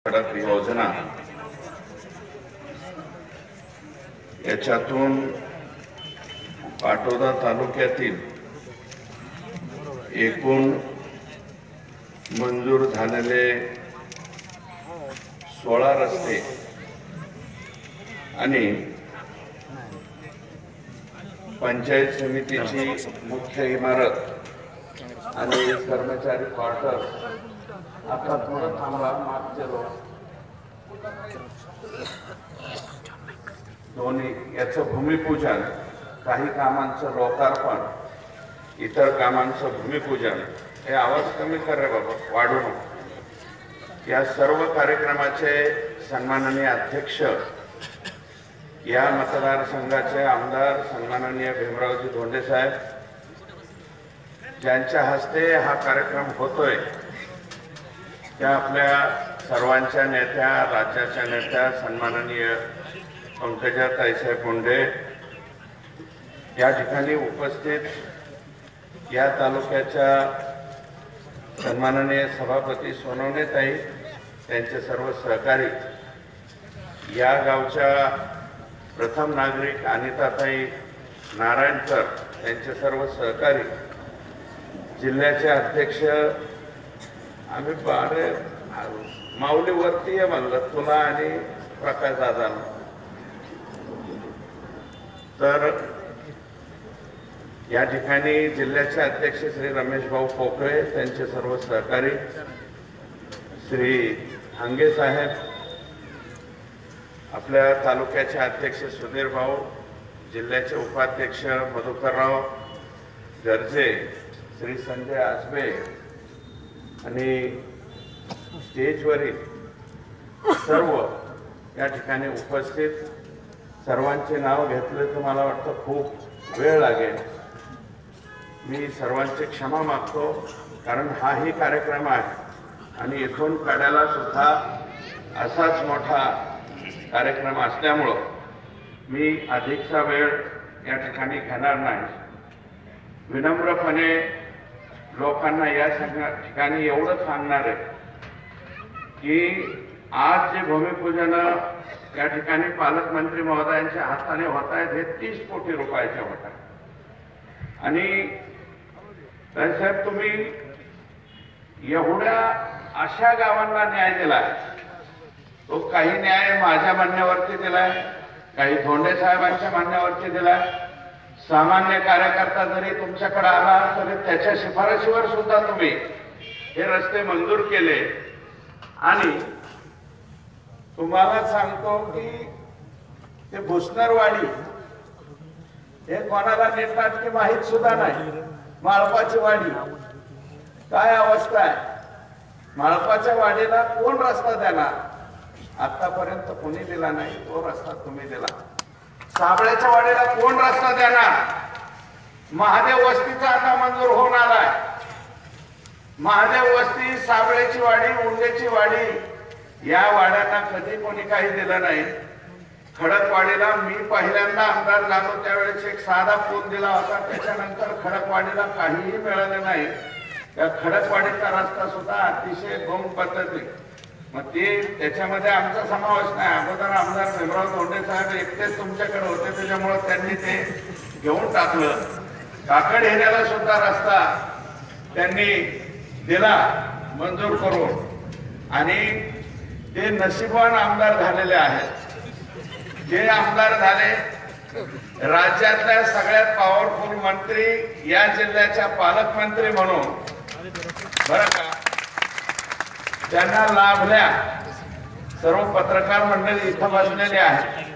सडक योजना याच्यातून पाटोदा तालुक्यातील एकूण मंजूर झालेले 16 रस्ते आणि पंचायत समितीची मुख्य इमारत आणि कर्मचारी क्वार्टर्स आता थोडं थांबा मागचे लोक दोन्ही याचं भूमिपूजन, काही कामांचं लोकार्पण, इतर कामांचं भूमिपूजन, हे आवाज कमी कर रे बाबा, वाढू नको। या सर्व कार्यक्रमाचे सन्माननीय अध्यक्ष, या मतदारसंघाचे आमदार सन्माननीय भीमरावजी धोंडे साहेब, ज्यांच्या हस्ते हा कार्यक्रम होतोय, त्या आपल्या सर्वांच्या नेत्या, राज्याच्या नेत्या सन्माननीय पंकजाताई साहेब मुंडे या ठिकाणी उपस्थित, या तालुक्याच्या सन्माननीय सभापती सोनवणेताई, त्यांचे सर्व सहकारी, या गावच्या प्रथम नागरिक अनिताताई नारायणकर, त्यांचे सर्व सहकारी, जिल्ह्याचे अध्यक्ष, आम्ही बारे माऊलीवरती म्हणलं तुला आणि प्रकाश दादांना, तर या ठिकाणी जिल्ह्याचे अध्यक्ष श्री रमेश भाऊ पोकळे, त्यांचे सर्व सहकारी, श्री हांगे साहेब, आपल्या तालुक्याचे अध्यक्ष सुधीर भाऊ, जिल्ह्याचे उपाध्यक्ष मधुकरराव गर्जे, श्री संजय आसबे आणि स्टेजवरील सर्व या ठिकाणी उपस्थित, सर्वांचे नाव घेतले तर मला वाटतं खूप वेळ लागेल। मी सर्वांची क्षमा मागतो, कारण हाही कार्यक्रम आहे आणि इथून काढायला सुद्धा असाच मोठा कार्यक्रम असल्यामुळं मी अधिकचा वेळ या ठिकाणी घेणार नाही। विनम्रपणे लोकांना या ठिकाणी एवढं सांगणार आहे की आज जे भूमिपूजन या ठिकाणी पालकमंत्री महोदयांच्या हाताने होत आहेत, हे 30 कोटी रुपयाचे होत आहे आणि साहेब तुम्ही एवढ्या अशा गावांना न्याय दिलाय, तो काही न्याय माझ्या म्हणण्यावरती दिलाय, काही धोंडे साहेबांच्या म्हणण्यावरती दिलाय। सामान्य कार्यकर्ता जरी तुमच्याकडे आला तरी त्याच्या शिफारशीवर सुद्धा तुम्ही हे रस्ते मंजूर केले आणि तुम्हाला सांगतो की ते भुसनरवाडी हे कोणाला नीटनाटकी माहित सुद्धा नाही। माळपाची वाडी काय अवस्था आहे, माळपाच्या वाडीला कोण रस्ता देणार? आतापर्यंत कोणी दिला नाही, तो रस्ता तुम्ही दिला। साबळेच्या वाडीला कोण रस्ता देणार? महादेव वस्तीचा आता मंजूर होऊन आलाय। महादेव वस्ती, साबळेची वाडी, उंडेची वाडी, या वाड्यांना कधी कोणी काही दिलं नाही। खडकवाडीला मी पहिल्यांदा आमदार झालो त्यावेळेस एक साधा पूल दिला होता, त्याच्यानंतर खडकवाडीला काहीही मिळालं नाही। त्या खडकवाडीचा रस्ता सुद्धा अतिशय गुंग पद्धती, मग ते त्याच्यामध्ये आमचा समावेश नाही। अगोदर आमदार भीमराव धोंडे साहेब एकटेच तुमच्याकडे होते, त्याच्यामुळे त्यांनी ते घेऊन टाकलं। काकड येण्याला सुद्धा रस्ता त्यांनी दिला मंजूर करून आणि ते नशिबवान आमदार झालेले आहेत। जे आमदार झाले, राज्यातल्या सगळ्यात पॉवरफुल मंत्री, या जिल्ह्याच्या पालकमंत्री म्हणून बरं का, त्यांना लाभल्या। सर्व पत्रकार मंडळी इथं बसलेले आहेत,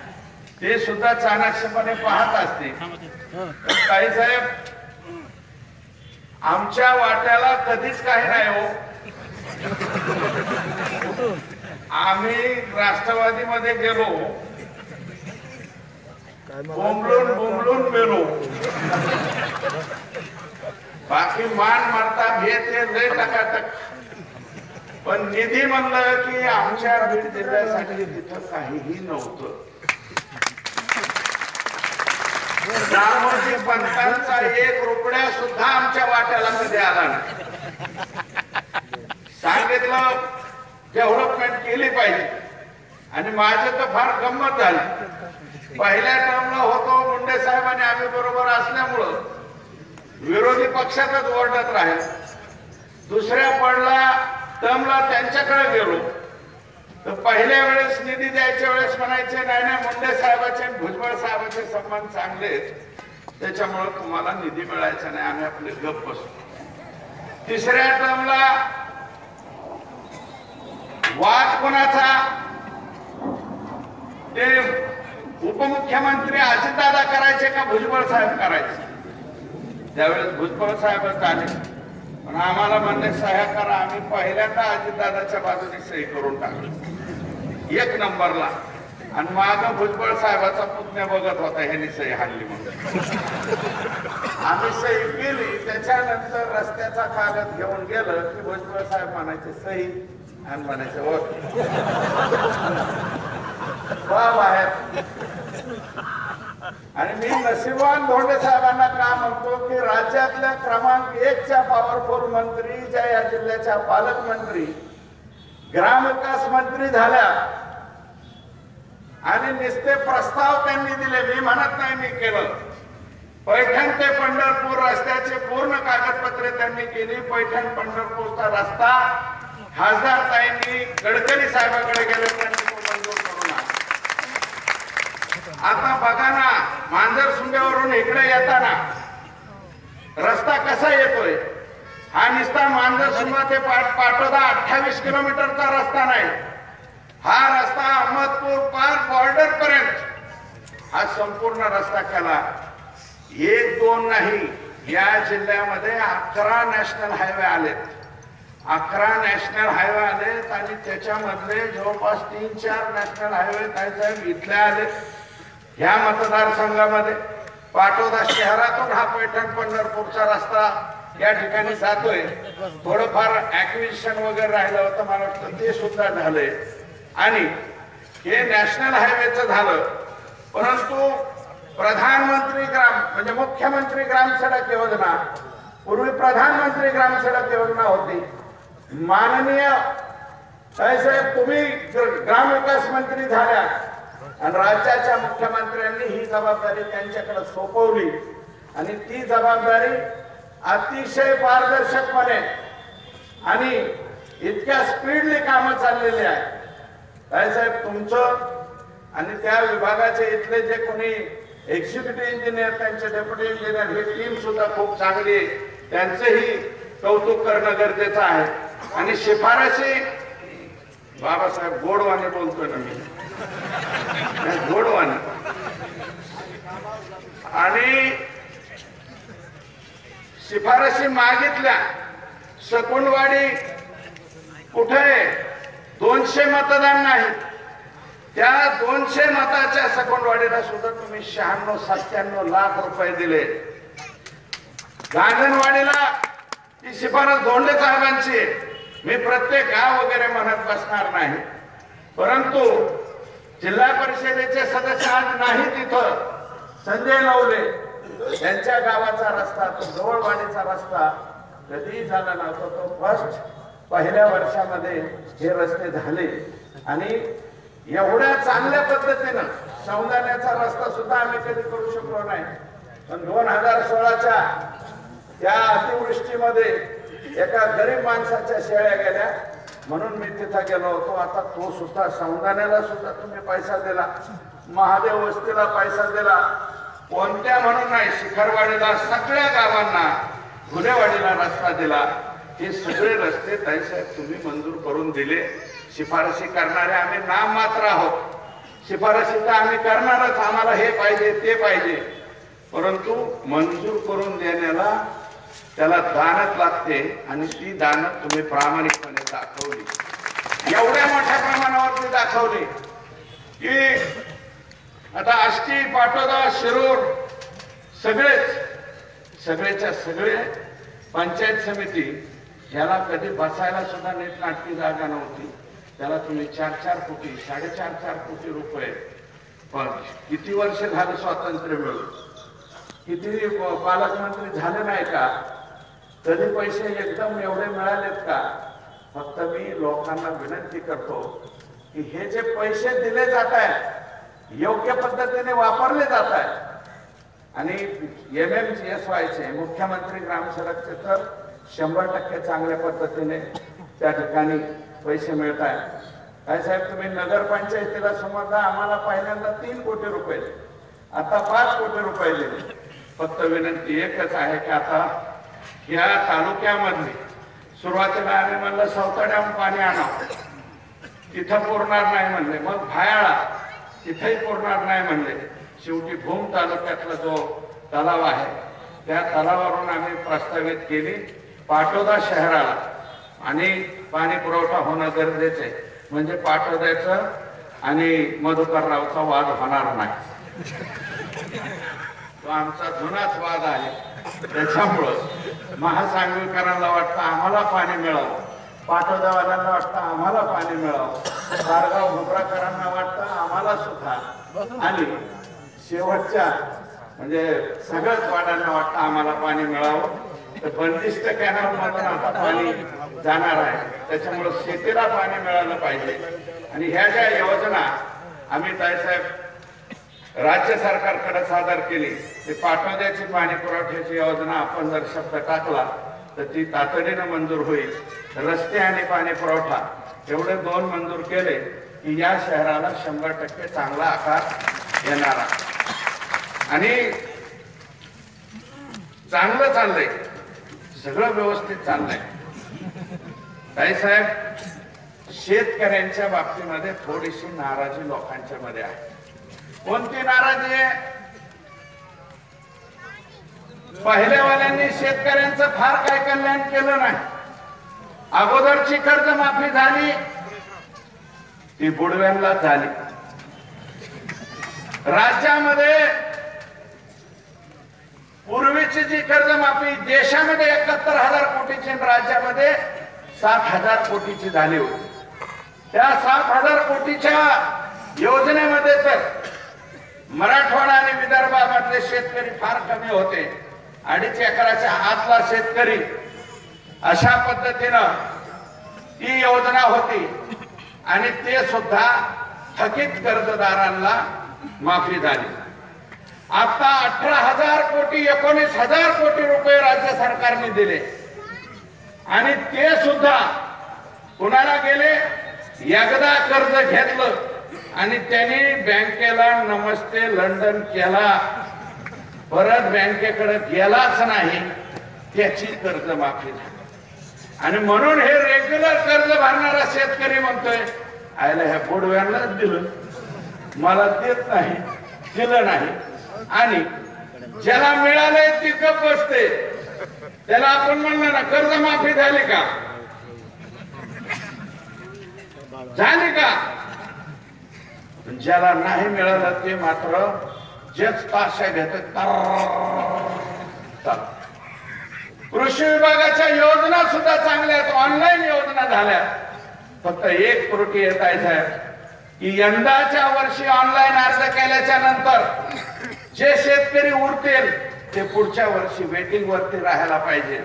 ते सुद्धा चाणाक्षपणे पाहत असते। काही साहेब, आमच्या वाट्याला कधीच काही नाही हो। आम्ही राष्ट्रवादीमध्ये गेलो, बोंबलून बोंबलून मेलो, बाकी मान मारता भेटे लय टकाटक, पण निधी म्हणलं की आमच्या बीड जिल्ह्यासाठी तिथं काहीही नव्हतं। रामोजी पंतांचा 1 रुपया सुद्धा आमच्या वाट्याला कधी आला नाही। सांगितलं डेव्हलपमेंट केली पाहिजे. आणि माझे तर फार गंमत झाली. पहिल्या टर्मला होतो मुंडे साहेबांनी आम्ही बरोबर असल्यामुळं विरोधी पक्षातच ओरडत राहील. दुसऱ्या टर्मला त्यांच्याकडे गेलो तर पहिल्या वेळेस निधी द्यायच्या वेळेस म्हणायचे नाही नाही मुंडे साहेबाचे भुजबळ साहेबांचे संबंध चांगले त्याच्यामुळे तुम्हाला निधी मिळायचा नाही, आम्ही आपले गप्प बसतो. तिसऱ्या टर्मला वाद कोणाचा, ते उपमुख्यमंत्री अजितदादा करायचे का भुजबळ साहेब करायचे. त्यावेळेस भुजबळ साहेबच आले, पण आम्हाला म्हणले सह्या करा. आम्ही पहिल्यांदा अजितदादाच्या बाजूने सही करून टाकली 1 नंबरला. आणि मागं भुजबळ साहेबाचा पुतण्या बघत होता, ह्यांनी सही हाणली म्हणून. आम्ही सही केली. त्याच्यानंतर रस्त्याचा कागद घेऊन गेलं की भुजबळ साहेब म्हणायचे सही आणि म्हणायचे ओके बाहेर. आणि मी नशिबान धोंडे साहेबांना का म्हणतो की राज्यातल्या क्रमांक 1च्या पॉवरफुल मंत्री ज्या या जिल्ह्याच्या पालकमंत्री ग्रामविकास मंत्री झाल्या आणि नुसते प्रस्ताव त्यांनी दिले. मी म्हणत नाही मी केलं. पैठण ते पंढरपूर रस्त्याचे पूर्ण कागदपत्रे त्यांनी केली. पैठण पंढरपूरचा रस्ता खासदारताईंनी गडकरी साहेबांकडे गेले, त्यांनी तो मंजूर करून आणला. आता बघा ना, मांजरसुंबेवरून इकडे येताना रस्ता कसा येतोय. हा नुसता मांजरसुंबा ते पाटोदा 28 किलोमीटरचा रस्ता नाही. हा रस्ता अहमदपूर पार बॉर्डर पर्यंत हा संपूर्ण रस्ता केला. 1-2 नाही, या जिल्ह्यामध्ये 11 नॅशनल हायवे आलेत. 11 नॅशनल हायवे आलेत आणि त्याच्यामधले जवळपास 3-4 नॅशनल हायवे काय साहेब इथले आले. ह्या मतदारसंघामध्ये पाटोदा शहरातून हा पैठण पंढरपूरचा रस्ता या ठिकाणी जातोय. थोडंफार ऍक्विजिशन वगैरे राहिलं होतं, मला वाटतं ते सुद्धा झालंय. आणि हे नॅशनल हायवेचं झालं. परंतु प्रधानमंत्री ग्राम म्हणजे मुख्यमंत्री ग्राम सडक योजना, पूर्वी प्रधानमंत्री ग्राम सडक योजना होती. माननीय साहेब तुम्ही ग्रामविकास मंत्री झाल्या आणि राज्याच्या मुख्यमंत्र्यांनी ही जबाबदारी त्यांच्याकडे सोपवली. आणि ती जबाबदारी अतिशय पारदर्शकपणे आणि इतक्या स्पीडली कामं चाललेली आहे. साहेब तुमचं आणि त्या विभागाचे इथले जे कोणी एक्झिक्युटिव्ह इंजिनियर, त्यांचे डेप्युटी इंजिनियर, ही टीम सुद्धा खूप चांगली आहे. त्यांचंही कौतुक करणं गरजेचं आहे. आणि शिफारशी बाबासाहेब गोडवाने बोलतोय ना मी, गोडवाने. आणि शिफारशी मागितल्या. सकुंडवाडी कुठे 200 मतदान नाही, त्या 200 मताच्या सकुंडवाडीला सुद्धा तुम्ही 96-97 लाख रुपये दिले. गांगणवाडीला ती शिफारस धोंडे साहेबांची. मी प्रत्येक गाव वगैरे म्हणत बसणार नाही, परंतु जिल्हा परिषदेचे सदस्य आज नाही तिथं. संजय नवले यांच्या गावाचा रस्ता, तो जवळवाडीचा रस्ता कधी झाला नव्हता. तो पहिल्या वर्षामध्ये हे रस्ते झाले. आणि एवढ्या चांगल्या पद्धतीनं सौंदाण्याचा रस्ता सुद्धा आम्ही कधी करू शकलो नाही. पण 2016च्या त्या अतिवृष्टीमध्ये एका गरीब माणसाच्या शेळ्या गेल्या म्हणून मी तिथं गेलो होतो. आता तो सुद्धा सौंदाण्याला सुद्धा तुम्ही पैसा दिला, महादेव वस्तीला पैसा दिला, कोणत्या म्हणून नाही, शिखरवाडीला सगळ्या गावांना, घुलेवाडीला रस्ता दिला. हे सगळे रस्ते ताईसाहेब तुम्ही मंजूर करून दिले. शिफारशी करणारे आम्ही नाम मात्र आहोत. शिफारशी तर आम्ही करणारच, आम्हाला हे पाहिजे ते पाहिजे, परंतु मंजूर करून देण्याला त्याला दानत लागते. आणि ती दानत तुम्ही प्रामाणिकपणे दाखवली, एवढ्या मोठ्या प्रमाणावरती दाखवली की आता आष्टी, पाटोदा, शिरूर सगळेच्या सगळे पंचायत समिती याला कधी बसायला सुद्धा नीटनाटकी जागा नव्हती. त्याला तुम्ही 4-4 कोटी 4.5 कोटी रुपये, पण किती वर्ष झालं स्वातंत्र्य मिळून, किती पालकमंत्री झाले नाही का, कधी पैसे एकदम एवढे मिळालेत का. फक्त मी लोकांना विनंती करतो की हे जे पैसे दिले जात आहेत योग्य पद्धतीने वापरले जात आहेत आणि MMGSYचे मुख्यमंत्री ग्रामसडकचे तर 100% चांगल्या पद्धतीने त्या ठिकाणी पैसे मिळत आहेत. काय साहेब तुम्ही नगरपंचायतीला समजा आम्हाला पहिल्यांदा 3 कोटी रुपये आता 5 कोटी रुपये दिले. फक्त विनंती एकच आहे की आता या तालुक्यामधली सुरुवातीला आम्ही म्हणलं सौताड्याहून पाणी आणावं, तिथं पुरणार नाही म्हणले. मग भायाळा तिथेही पुरणार नाही म्हणले. शेवटी भूम तालुक्यातला जो तलाव आहे त्या तलावावरून आम्ही प्रस्तावित केली पाटोदा शहराला आणि पाणी पुरवठा होणं गरजेचं आहे. म्हणजे पाटोद्याचं आणि मधुकररावचा वाद होणार नाही. तो आमचा जुनाच वाद आहे. त्याच्यामुळं महासांगवीकरांना वाटतं आम्हाला पाणी मिळावं, पाटोदावाल्यांना वाटतं आम्हाला पाणी मिळावं, सारगाव भुबराकरांना वाटतं आम्हाला सुद्धा आणि शेवटच्या म्हणजे सगळ्याच वाड्यांना वाटतं आम्हाला पाणी मिळावं. तर बंदिस्त कॅनल मधून आता पाणी जाणार आहे. त्याच्यामुळे शेतीला पाणी मिळालं पाहिजे आणि ह्या ज्या योजना आम्ही ताईसाहेब राज्य सरकारकडे सादर केली ते पाटोद्याची पाणी पुरवठ्याची योजना आपण जर शब्द टाकला तर ती तातडीनं मंजूर होईल. रस्ते आणि पाणी पुरवठा एवढे 2 मंजूर केले की या शहराला 100% चांगला आकार येणार आणि चांगलं चाललंय, सगळं व्यवस्थित चाललंय. ताईसाहेब शेतकऱ्यांच्या बाबतीमध्ये थोडीशी नाराजी लोकांच्या मध्ये आहे. कोणती नाराजी आहे? पहिल्यावाल्यांनी शेतकऱ्यांचं फार काय कल्याण केलं नाही. अगोदरची कर्जमाफी झाली ती बुडव्यांना झाली. राज्यामध्ये पूर्वीची जी कर्जमाफी देशामध्ये 71,000 कोटीची राज्यामध्ये 7,000 कोटीची झाली होती. त्या 7,000 कोटीच्या योजनेमध्ये तर मराठवाडा आणि विदर्भामधले शेतकरी फार कमी होते. 2.5 एकराच्या आतला शेतकरी अशा पद्धतीनं ती योजना होती आणि ते सुद्धा थकीत कर्जदारांना माफी झाली. आता 18,000 कोटी 19,000 कोटी रुपये राज्य सरकारने दिले आणि ते सुद्धा कुणाला गेले? एकदा कर्ज घेतलं आणि त्यांनी बँकेला नमस्ते लंडन केला, परत बँकेकडे गेलाच नाही, त्याची कर्जमाफी झाली. आणि म्हणून हे रेग्युलर कर्ज भरणारा शेतकरी म्हणतोय आयला ह्या बुडव्यांनाच दिलं, मला देत नाही, दिलं नाही. आणि ज्याला मिळालंय ती गप्प बसते. त्याला आपण म्हणलं ना कर्जमाफी झाली का, झाली का? ज्याला नाही मिळालं ते मात्र जेच ताशा घेत. कृषी विभागाच्या योजना सुद्धा चांगल्या आहेत, ऑनलाईन योजना झाल्या. फक्त एक त्रुटी येत आहे साहेब की यंदाच्या वर्षी ऑनलाईन अर्ज केल्याच्या नंतर जे शेतकरी उरतील ते पुढच्या वर्षी वेटिंग वरती राहायला पाहिजे.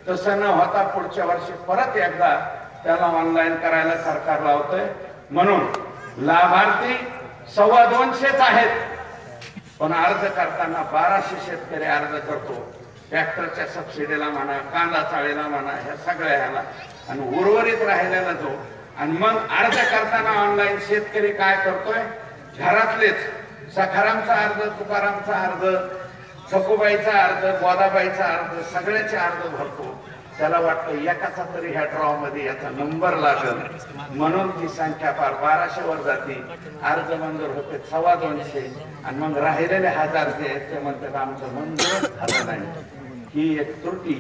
तसं न होता पुढच्या वर्षी परत एकदा त्याला ऑनलाईन करायला सरकार लावतंय. म्हणून लाभार्थी 225 आहेत, पण अर्ज करताना 1200 शेतकरी अर्ज करतो. ट्रॅक्टरच्या सबसिडीला म्हणा, कांदा चाळीला म्हणा, ह्या सगळ्या ह्याला आणि उर्वरित राहिलेला जो. आणि मग अर्ज करताना ऑनलाईन शेतकरी काय करतोय? घरातलेच सखारामचा अर्ज, तुकारामचा अर्ज, सखुबाईचा अर्ज, गोदाबाईचा अर्ज, सगळ्याचे अर्ज भरतो. त्याला वाटतं एकाचा तरी ह्या ड्रॉ मध्ये याचा नंबर लागल, म्हणून ती संख्या फार 1200 वर जाते. अर्ज मंजूर होते 225 आणि मग राहिलेले 1000 जे आहेत ते म्हणतात आमचं मंजूर झालं नाही. ही एक त्रुटी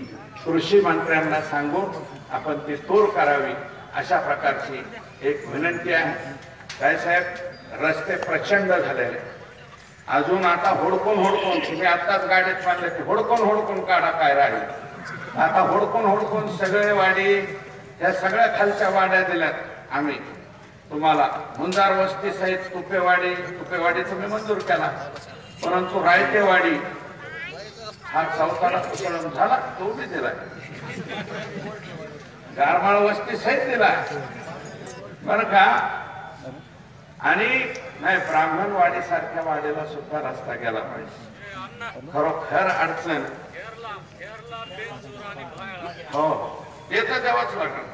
कृषी मंत्र्यांना सांगून आपण ती दूर करावी अशा प्रकारची एक विनंती आहे. काय साहेब रस्ते प्रचंड झालेले, अजून आता हुडकून तुम्ही आताच गाडीत मानले की हुडकून काढा काय राहील. आता हुडकून सगळे वाडी ह्या सगळ्या खालच्या वाड्या दिल्यात आम्ही तुम्हाला. मुंजार वस्ती सहित तुपेवाडी तुम्ही मंजूर केला, परंतु रायतेवाडी हा चौथाला तुकडम झाला तो बी दिलाय. गारमाळ वस्ती सहित दिला बरं का. आणि नाही ब्राह्मणवाडी सारख्या वाडीला सुद्धा रस्ता गेला पाहिजे. खरोखर अडचण हो ते तर द्यावाच लागणार.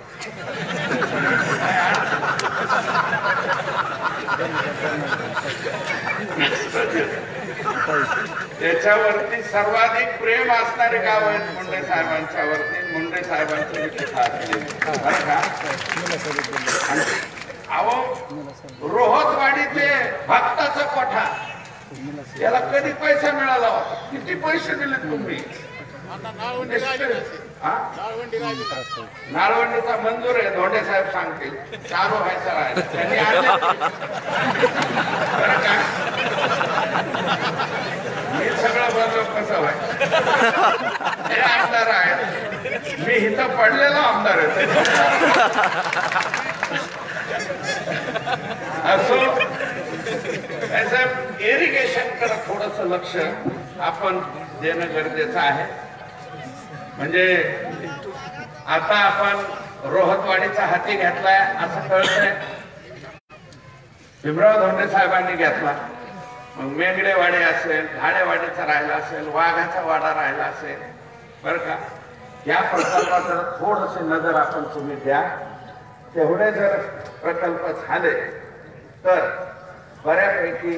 त्याच्यावरती सर्वाधिक प्रेम असणारे गाव आहेत मुंडे साहेबांच्या वरती. मुंडे साहेबांचे बरं का. अहो रोहतवाडी ते भक्ताचा कोठा याला कधी पैसा मिळाला होता? किती पैसे दिले तुम्ही? नाळवंडीचा मंजूर आहे. धोंडे साहेब सांगतील चालू व्हायचा राहिला त्यांनी आणले बरं का. मी सगळं बदल कसं व्हायचं हे आमदार आहे. मी इथं पडलेला आमदार आहे. असो इरिगेशन कडे थोडस लक्ष आपण देणं गरजेचं आहे. म्हणजे आता आपण रोहतवाडीचा हाती घेतलाय असं कळतंय. भीमराव धोंडे साहेबांनी घेतला. मग मेंगडेवाडी असेल, घाडेवाडीचा राहिला असेल, वाघाचा वाडा राहिला असेल बरं का. या प्रकल्पाकडे थोडसे नजर आपण तुम्ही द्या. तेवढे जर प्रकल्प झाले तर बऱ्यापैकी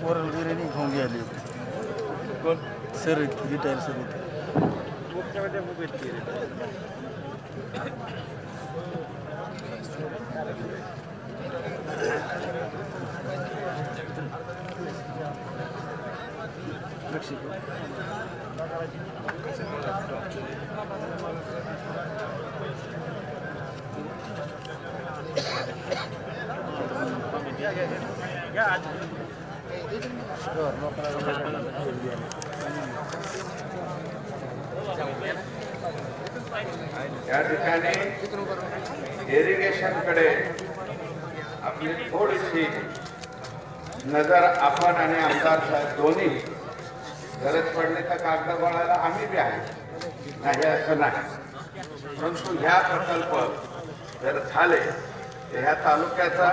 ओरल बिर्याणी खाऊन घ्यायली कोण सर रिटायर सर या ठिकाणी इरिगेशन कडे आपली थोडीशी नजर आपण आणि आमदार साहेब दोन्ही गरज पडली तर कागद गोळायला आम्ही बी आहे नाही असं नाही. परंतु ह्या प्रकल्प जर झाले तर ह्या तालुक्याचा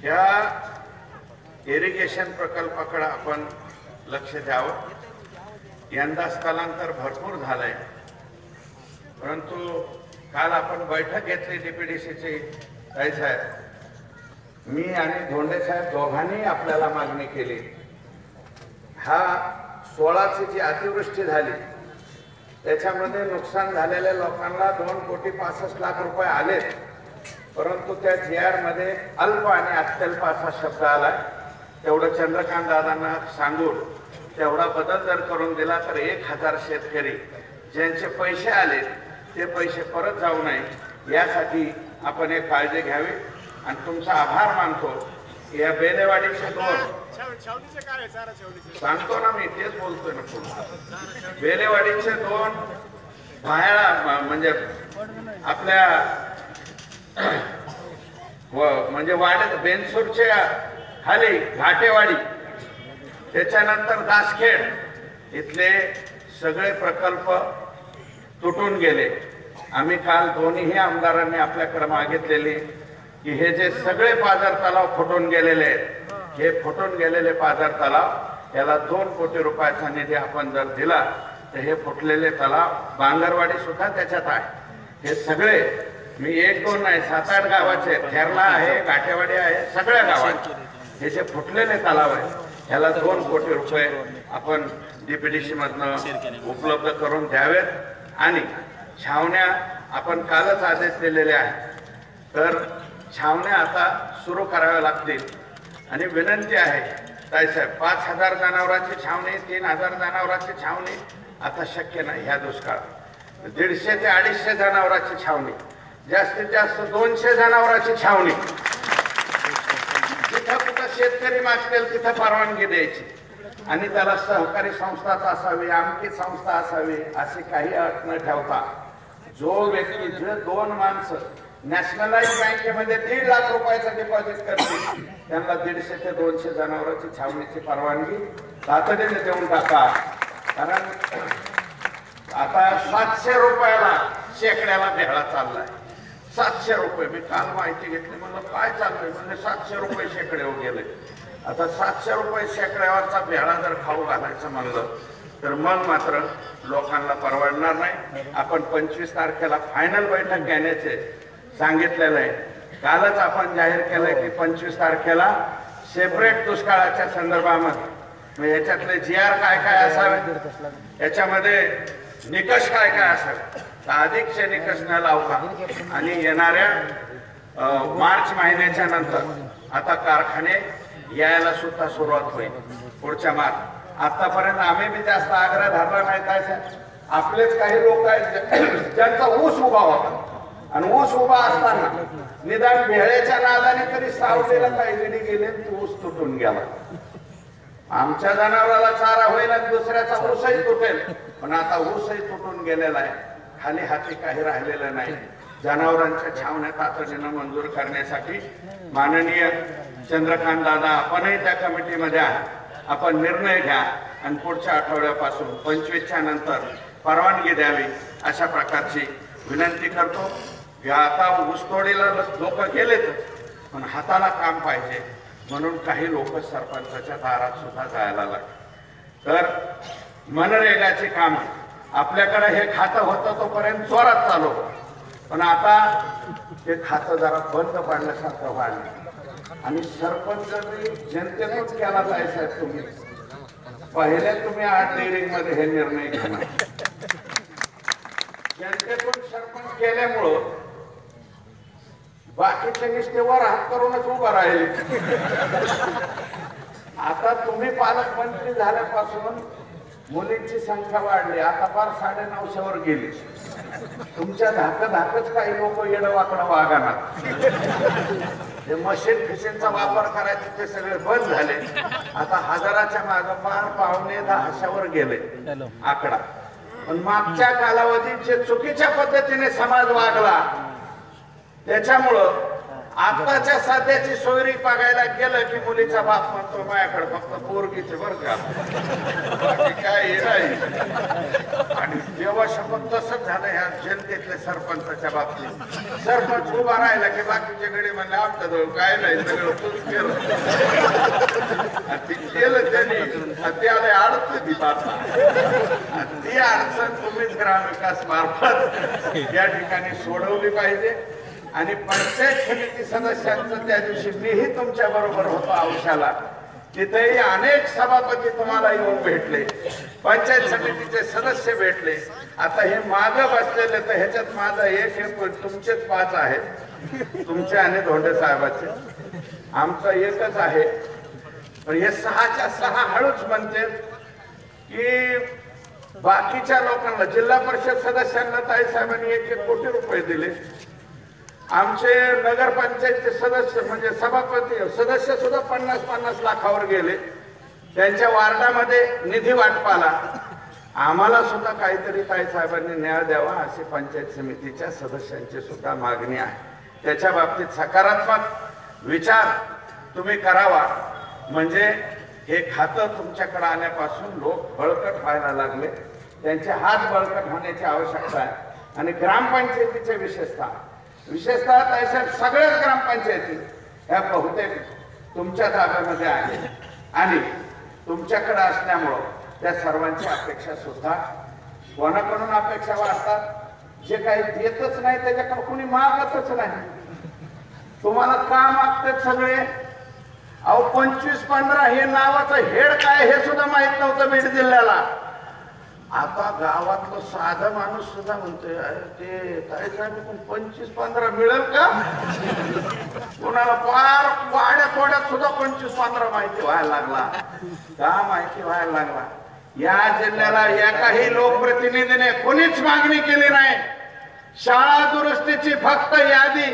या इरिगेशन प्रकल्पाकडे आपण लक्ष द्यावं. यंदा स्थलांतर भरपूर झालंय. परंतु काल आपण बैठक घेतली डीपीडीसीची साहेब, मी आणि धोंडे साहेब दोघांनी आपल्याला मागणी केली. हा 16ची जी अतिवृष्टी झाली त्याच्यामध्ये नुकसान झालेल्या लोकांना 2,65,00,000 रुपये आले. परंतु त्या GR मध्ये अल्प आणि अत्यल्प असा शब्द आलाय. तेवढं चंद्रकांत दादांना सांगून तेवढा बदल जर करून दिला तर 1,000 शेतकरी ज्यांचे पैसे आले ते पैसे परत जाऊ नये यासाठी आपण एक काळजी घ्यावी. आणि तुमचा आभार मानतो. या बेलेवाडीचे 2 सांगतो ना मी, तेच बोलतोय ना पुढे. बेलेवाडीचे 2 भाया म्हणजे आपल्या म्हणजे वाड्यात बेनसूरच्या खाली घाटेवाडी, त्याच्यानंतर दासखेड इथले सगळे प्रकल्प तुटून गेले. आम्ही काल दोन्हीही आमदारांनी आपल्याकडे मागितलेली की हे जे सगळे पाझर तलाव फुटून गेलेले आहेत, हे फुटून गेलेले पाझर तलाव याला 2 कोटी रुपयाचा निधी आपण जर दिला तर हे फुटलेले तलाव, बांगरवाडी सुद्धा त्याच्यात आहे. हे सगळे मी 1-2 नाही 7-8 गावाचे, थेरला आहे, गाठेवाडी आहे, सगळ्या गावात हे जे फुटलेले तलाव आहे याला 2 कोटी रुपये आपण डीपीडीसी मधनं उपलब्ध करून द्यावेत. आणि छावण्या आपण कालच आदेश दिलेले आहेत, तर छावण्या आता सुरू कराव्या लागतील. आणि विनंती आहे ताईसाहेब, 5,000 जनावरांची छावणी, 3,000 जनावरांची छावणी आता शक्य नाही ह्या दुष्काळात. 150 ते 250 जनावरांची छावणी, जास्तीत जास्त 200 जनावरांची छावणी. जिथं कुठं शेतकरी मागतील तिथं परवानगी द्यायची आणि त्याला सहकारी संस्थाच असावी, आमची संस्था असावी अशी काही अट न ठेवता जो व्यक्ती जे 2 माणसं नॅशनलाइज बँकेमध्ये 1.5 लाख रुपयाचं डिपॉझिट करतील त्यांना 150 ते 200 जनावरांची छावणीची परवानगी तातडीने देऊन टाका. कारण आता 700 रुपयाला शेकड्याला भेळा चाललाय. 700 रुपये. मी काल माहिती घेतली, म्हणलं काय चाललंय, म्हणजे 700 रुपये शेकडे हो गेले. आता 700 रुपये शेकड्यावरचा भेळा जर खाऊ घालायचं म्हणलं तर मग मात्र लोकांना परवडणार नाही. आपण 25 तारखेला फायनल बैठक घेण्याचे सांगितलेलं आहे. कालच आपण जाहीर केलंय की 25 तारखेला सेपरेट दुष्काळाच्या संदर्भामध्ये याच्यातले GR काय काय असावे, याच्यामध्ये निकष काय काय असावे, अधिकचे निकष न लावता आणि येणाऱ्या मार्च महिन्याच्या नंतर आता कारखाने यायला सुद्धा सुरुवात होईल पुढच्या मार्च. आतापर्यंत आम्ही बी जास्त आग्रह धरला नाही. काय आपलेच काही लोक आहेत ज्यांचा ऊस उभा होता आणि ऊस उभा असताना निदान भेळेच्या नादाने तरी सावलीला काही गेली गेले, ऊस तुटून गेला. आमच्या जनावराला चारा होईल आणि दुसऱ्याचा ऊसही तुटेल, पण आता ऊसही तुटून गेलेला आहे. खाली हाती काही राहिलेलं नाही. जनावरांच्या छावण्या तातडीनं मंजूर करण्यासाठी माननीय चंद्रकांत दादा आपणही त्या कमिटीमध्ये आहात. आपण निर्णय घ्या आणि पुढच्या आठवड्यापासून 25च्या नंतर परवानगी द्यावी अशा प्रकारची विनंती करतो. आता ऊसतोडीला लोक गेलेतच, पण हाताला काम पाहिजे म्हणून काही लोक सरपंचाच्या दारात सुद्धा जायला लागले. तर मनरेगाची काम आपल्याकडे हे खातं होतं तोपर्यंत जोरात चालू, पण आता ते खातं जरा बंद पडल्यासारखं वाढलं. आणि सरपंच जनतेतून केला जायचा. तुम्ही पहिले तुम्ही 8 डेअरिंग मध्ये हे निर्णय घेणार, जनतेतून सरपंच केल्यामुळं बाकीच्या निष्ठेवर हात करूनच उभा राहिले. आता तुम्ही पालकमंत्री झाल्यापासून मुलींची संख्या वाढली, आता फार 950वर गेली. तुमच्या धाकच काही लोक येडवाकडं वागणार. हे मशीन फिशीनचा वापर करायचे ते सगळे बंद झाले. आता 1000च्या मागे फार 950वर गेले आकडा. पण मागच्या कालावधीत जे चुकीच्या पद्धतीने समाज वागला त्याच्यामुळं आताच्या सध्याची सोयरी बघायला गेलं की मुलीचा बाप म्हणतो माझ्याकडे फक्त पोरगीचे बरं का, बाकी काय नाही. आणि जेव्हा शपथ तसंच झालं ह्या जनतेतल्या सरपंचाच्या बाबतीत. सरपंच उभा राहिला की बाकीच्या कडे म्हणले आमच्या जवळ काय नाही, सगळं तूच केलं. ते केलं त्यांनी, ते आले अडचण ती अडचण तुम्हीच ग्रामविकास मार्फत या ठिकाणी सोडवली पाहिजे. आणि पंचायत समिती सदस्यांचं त्या दिवशी मीही तुमच्या बरोबर होतो औषाला, तिथेही अनेक सभापती तुम्हाला येऊन भेटले, पंचायत समितीचे सदस्य भेटले. आता हे मागं बसलेले तर ह्याच्यात माझा एक तुमचेच 5 आहेत, तुमचे आणि धोंडे साहेबाचे, आमचं एकच आहे. पण हे 6च्या 6 हळूच म्हणते की बाकीच्या लोकांना, जिल्हा परिषद सदस्यांना ताईसाहेबांनी 1-1 कोटी रुपये दिले. आमचे नगरपंचायतचे सदस्य म्हणजे सभापती सदस्य सुद्धा 50-50 लाखावर गेले. त्यांच्या वार्डामध्ये निधी वाटपाला आम्हाला सुद्धा काहीतरी ताईसाहेबांनी न्याय द्यावा अशी पंचायत समितीच्या सदस्यांची सुद्धा मागणी आहे. त्याच्या बाबतीत सकारात्मक विचार तुम्ही करावा, म्हणजे हे खातं तुमच्याकडे आल्यापासून लोक बळकट व्हायला लागले. त्यांचे हात बळकट होण्याची आवश्यकता आहे. आणि ग्रामपंचायतीचे विशेषतः साहेब सगळ्याच ग्रामपंचायती ह्या बहुतेक तुमच्या ताब्यामध्ये आहे आणि तुमच्याकडे असल्यामुळं त्या सर्वांची अपेक्षा सुद्धा कोणाकडून अपेक्षा वाढतात. जे काही देतच नाही त्याच्याकडे कोणी मागतच नाही. तुम्हाला का मागतात सगळे? अहो 25-15 हे नावाचं हेड काय हे सुद्धा माहित नव्हतं बीड जिल्ह्याला. आता गावातलं साधा माणूस सुद्धा म्हणतोय ते काय सांगू 25-15 मिळेल का? कोणाला फार वाड्या थोड्यात सुद्धा 25-15 माहिती व्हायला लागला. का माहिती व्हायला लागला? या जिल्ह्याला एकाही लोकप्रतिनिधीने कोणीच मागणी केली नाही. शाळा दुरुस्तीची फक्त यादी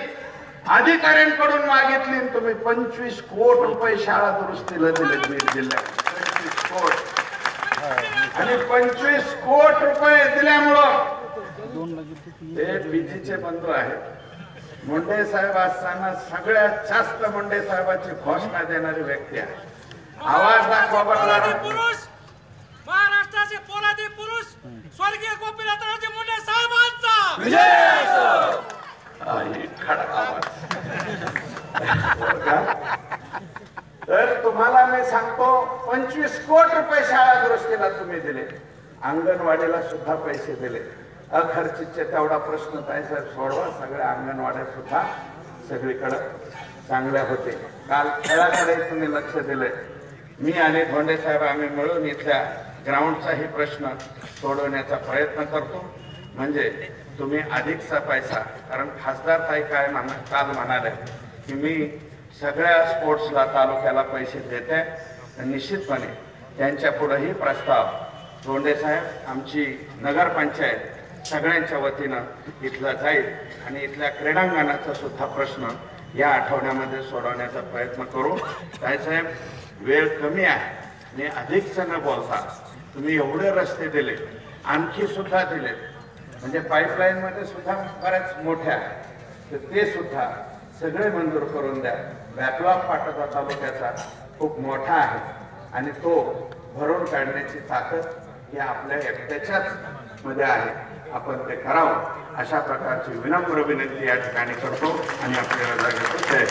अधिकाऱ्यांकडून मागितली. तुम्ही 25 कोटी रुपये शाळा दुरुस्तीला दिले बीड जिल्ह्यात. 25 कोटी आणि 25 कोटी रुपये दिल्यामुळं ते बीजीचे बंधू आहेत. मुंडे साहेब असताना सगळ्यात जास्त मुंडे साहेबांची घोषणा देणारी व्यक्ती आहे. आवाज दाखवा बरं. महाराष्ट्राचे पोलादी पुरुष स्वर्गीय गोपीनाथरावजी मुंडे साहेबांचा तर तुम्हाला मी सांगतो 25 कोटी रुपये शाळा दुरुस्तीला तुम्ही दिले. अंगणवाडीला सुद्धा पैसे दिले. अखर्चितचे तेवढा प्रश्न साहेब सोडवा. सगळ्या अंगणवाड्या सुद्धा सगळीकडे चांगल्या होते. काल खेळाकडे तुम्ही लक्ष दिले. मी आणि धोंडे साहेब आम्ही मिळून इथल्या ग्राउंडचाही प्रश्न सोडवण्याचा प्रयत्न करतो. म्हणजे तुम्ही अधिकचा पैसा, कारण खासदार ताई काय काल म्हणाले की मी सगळ्या स्पोर्ट्सला तालुक्याला पैसे देते. निश्चितपणे त्यांच्या पुढेही प्रस्ताव धोंडे साहेब आमची नगरपंचायत सगळ्यांच्या वतीनं इथला जाईल आणि इथल्या क्रीडांगणाचा सुद्धा प्रश्न या आठवड्यामध्ये सोडवण्याचा प्रयत्न करू. साहेब वेळ कमी आहे आणि अधिकच न बोलता तुम्ही एवढे रस्ते दिले, आणखी सुद्धा दिले, म्हणजे पाईपलाईन मध्ये सुद्धा बऱ्याच मोठ्या तर ते सुद्धा सगळे मंजूर करून द्या. बॅकलॉग पाटोदा तालुक्याचा खूप मोठा आहे आणि तो भरून काढण्याची ताकद ही आपल्या एकट्याच्याच मध्ये आहे. आपण ते करावं अशा प्रकारची विनम्र विनंती या ठिकाणी करतो आणि आपल्याला रजा घेतो. जय